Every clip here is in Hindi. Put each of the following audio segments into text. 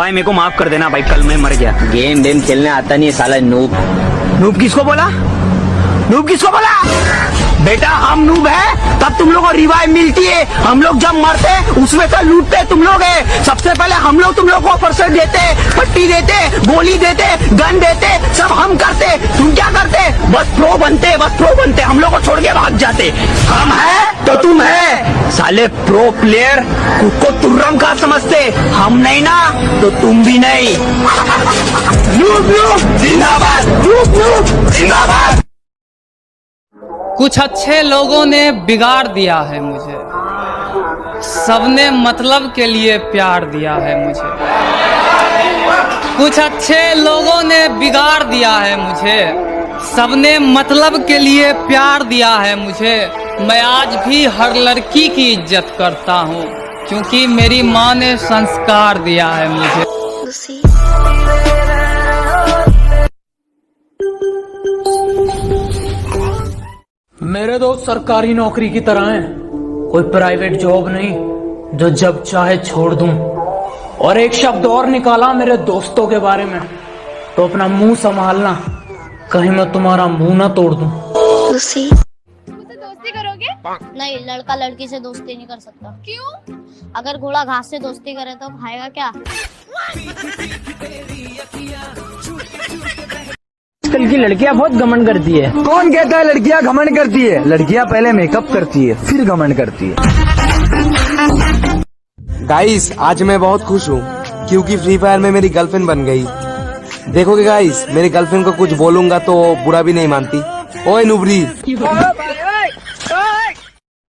भाई मेरे को माफ कर देना भाई, कल मैं मर गया। गेम वेम खेलने आता नहीं साला नूब। नूब किसको बोला? नूब किसको बोला? बेटा हम नूब है तब तुम लोगों को रिवाइव मिलती है। हम लोग जब मरते उसमें से लूटते तुम लोग है। सबसे पहले हम लोग तुम लोग को परसेंट देते, पट्टी देते, गोली देते, गन देते, सब हम करते। तुम क्या करते? बस प्रो बनते, बस प्रो बनते, हम लोग को छोड़ के भाग जाते। हम है तो तुम है साले प्रो प्लेयर, खुद को तुर्रम का समझते। हम नहीं ना तो तुम भी नहीं। नूब नूब जिंदाबाद, नूब नूब जिंदाबाद। कुछ अच्छे लोगों ने बिगाड़ दिया है मुझे, सबने मतलब के लिए प्यार दिया है मुझे। कुछ अच्छे लोगों ने बिगाड़ दिया है मुझे, सबने मतलब के लिए प्यार दिया है मुझे। मैं आज भी हर लड़की की इज्जत करता हूँ, क्योंकि मेरी माँ ने संस्कार दिया है मुझे। मेरे दोस्त सरकारी नौकरी की तरह हैं, कोई प्राइवेट जॉब नहीं जो जब चाहे छोड़ दूं। और एक शब्द और निकाला मेरे दोस्तों के बारे में तो अपना मुंह संभालना, कहीं मैं तुम्हारा मुंह ना तोड़ दूं। मुझसे दोस्ती करोगे? नहीं, लड़का लड़की से दोस्ती नहीं कर सकता। क्यों? अगर घोड़ा घास से दोस्ती करे तो खाएगा क्या? आजकल की लड़कियां बहुत घमंड करती है। कौन कहता है लड़कियां घमंड करती है? लड़कियां पहले मेकअप करती है फिर घमंड करती है। गाइस आज मैं बहुत खुश हूँ क्योंकि फ्री फायर में मेरी गर्लफ्रेंड बन गई। देखोगे गाइस, मेरी गर्लफ्रेंड को कुछ बोलूंगा तो बुरा भी नहीं मानती। ओए नुबरी,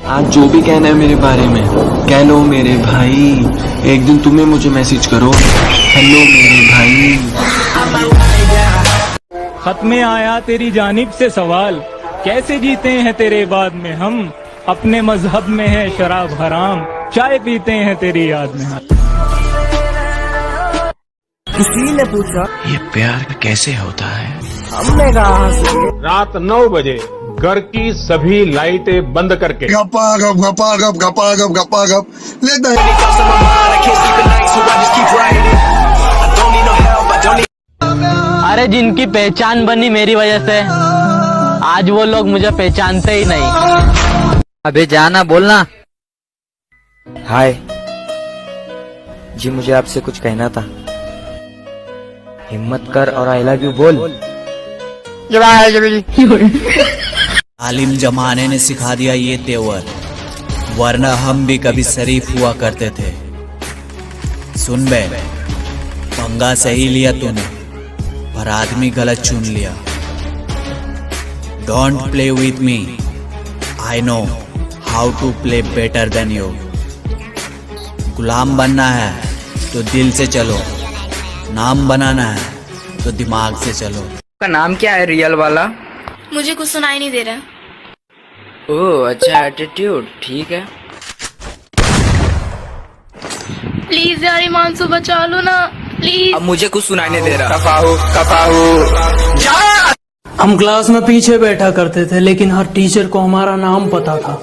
आज जो भी कहना है मेरे बारे में कह लो मेरे भाई। एक दिन तुम्हें मुझे मैसेज करो, हेलो मेरे भाई। खत में आया तेरी जानिब से सवाल, कैसे जीते हैं तेरे बाद में हम। अपने मजहब में है शराब हराम, चाय पीते हैं तेरी याद में। किसी ने पूछा ये प्यार कैसे होता है? हमने कहा रात 9 बजे घर की सभी लाइटें बंद करके गप्पा गप गप्पा गप गप्पा गप गप्पा गप लेता अरे जिनकी पहचान बनी मेरी वजह से, आज वो लोग मुझे पहचानते ही नहीं। अबे जाना बोलना। हाय जी, मुझे आपसे कुछ कहना था। हिम्मत कर और आई लव यू बोल। आलिम जमाने ने सिखा दिया ये तेवर, वरना हम भी कभी शरीफ हुआ करते थे। सुन बे, पंगा सही लिया तूने पर आदमी गलत चुन लिया। Don't play with me, I know how to play better than you. गुलाम बनना है तो दिल से चलो, नाम बनाना है तो दिमाग से चलो। का नाम क्या है रियल वाला? मुझे कुछ सुनाई नहीं दे रहा। ओह अच्छा, एटीट्यूड ठीक है। प्लीज यार हिमांशु बचा लो ना, प्लीज। अब मुझे कुछ सुनाई नहीं दे रहा। हम क्लास में पीछे बैठा करते थे, लेकिन हर टीचर को हमारा नाम पता था।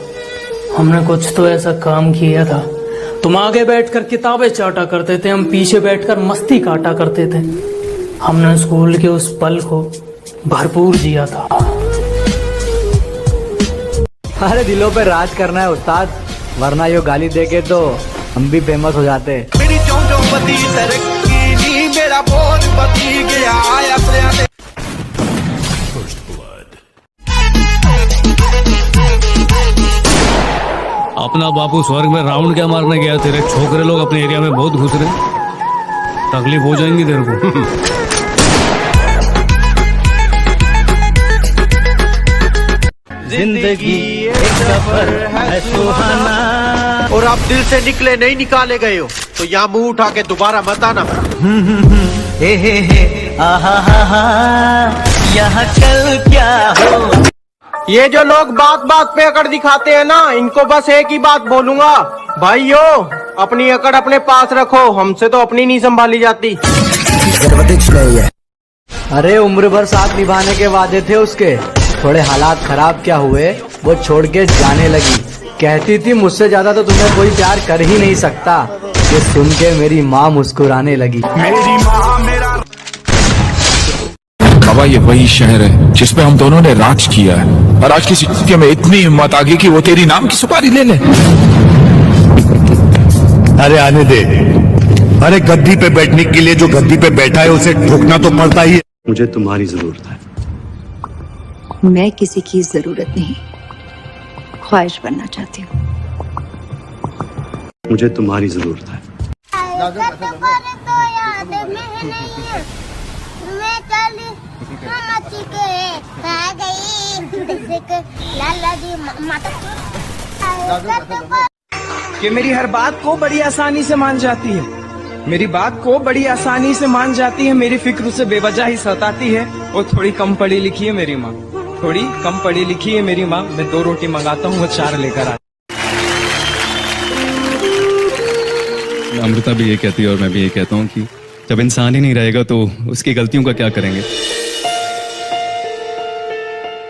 हमने कुछ तो ऐसा काम किया था। तुम आगे बैठकर किताबें चाटा करते थे, हम पीछे बैठकर मस्ती काटा करते थे। हमने स्कूल के उस पल को भरपूर जिया था। अरे दिलों पे राज करना है उस्ताद, वरना यो गाली देके तो हम भी फेमस हो जाते। मेरी मेरा बहुत बती गया। अपना बापू स्वर्ग में राउंड क्या मारने गया, तेरे छोकरे लोग अपने एरिया में बहुत घुस रहे, तकलीफ हो जाएंगी तेरे को। जिंदगी एक सफर है सुहाना, और आप दिल से निकले नहीं निकाले गए हो तो यहाँ मुंह उठा के दोबारा मत आना। हे आहा हा हा, यहाँ कल क्या हो। ये जो लोग बात बात पे अकड़ दिखाते हैं ना, इनको बस एक ही बात बोलूंगा, भाइयों अपनी अकड़ अपने पास रखो, हमसे तो अपनी नहीं संभाली जाती। अरे उम्र भर साथ निभाने के वादे थे उसके, थोड़े हालात खराब क्या हुए, वो छोड़ के जाने लगी। कहती थी मुझसे ज्यादा तो तुम्हें कोई प्यार कर ही नहीं सकता। ये सुन के मेरी माँ मुस्कुराने लगी। मेरी माँ मेरा बाबा ये वही शहर है जिस पे हम दोनों ने राज किया है, और आज किसी के में इतनी हिम्मत आ गई कि वो तेरी नाम की सुपारी ले ले। अरे आने दे। अरे गद्दी पे बैठने के लिए जो गद्दी पे बैठा है उसे ठोकना तो पड़ता ही है। मुझे तुम्हारी जरूरत है। मैं किसी की जरूरत नहीं, ख्वाहिश बनना चाहती हूँ। मुझे तुम्हारी जरूरत है। कि मेरी हर बात को बड़ी आसानी से मान जाती है, मेरी बात को बड़ी आसानी से मान जाती है, मेरी फिक्र उसे बेवजह ही सताती है। वो थोड़ी कम पढ़ी लिखी है मेरी माँ, थोड़ी कम पढ़ी लिखी है मेरी माँ। मैं 2 रोटी मंगाता हूँ, वो 4 लेकर आता। अमृता भी ये कहती है और मैं भी ये कहता हूँ कि जब इंसान ही नहीं रहेगा तो उसकी गलतियों का क्या करेंगे।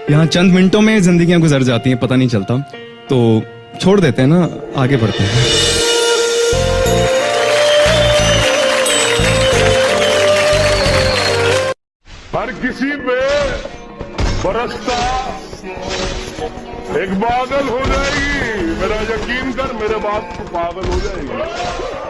यहाँ चंद मिनटों में जिंदगियां गुजर जाती हैं, पता नहीं चलता, तो छोड़ देते हैं ना, आगे बढ़ते हैं। हर किसी पे बरसता एक बादल हो जाएगी, मेरा यकीन कर, मेरे बात को पागल हो जाएगी।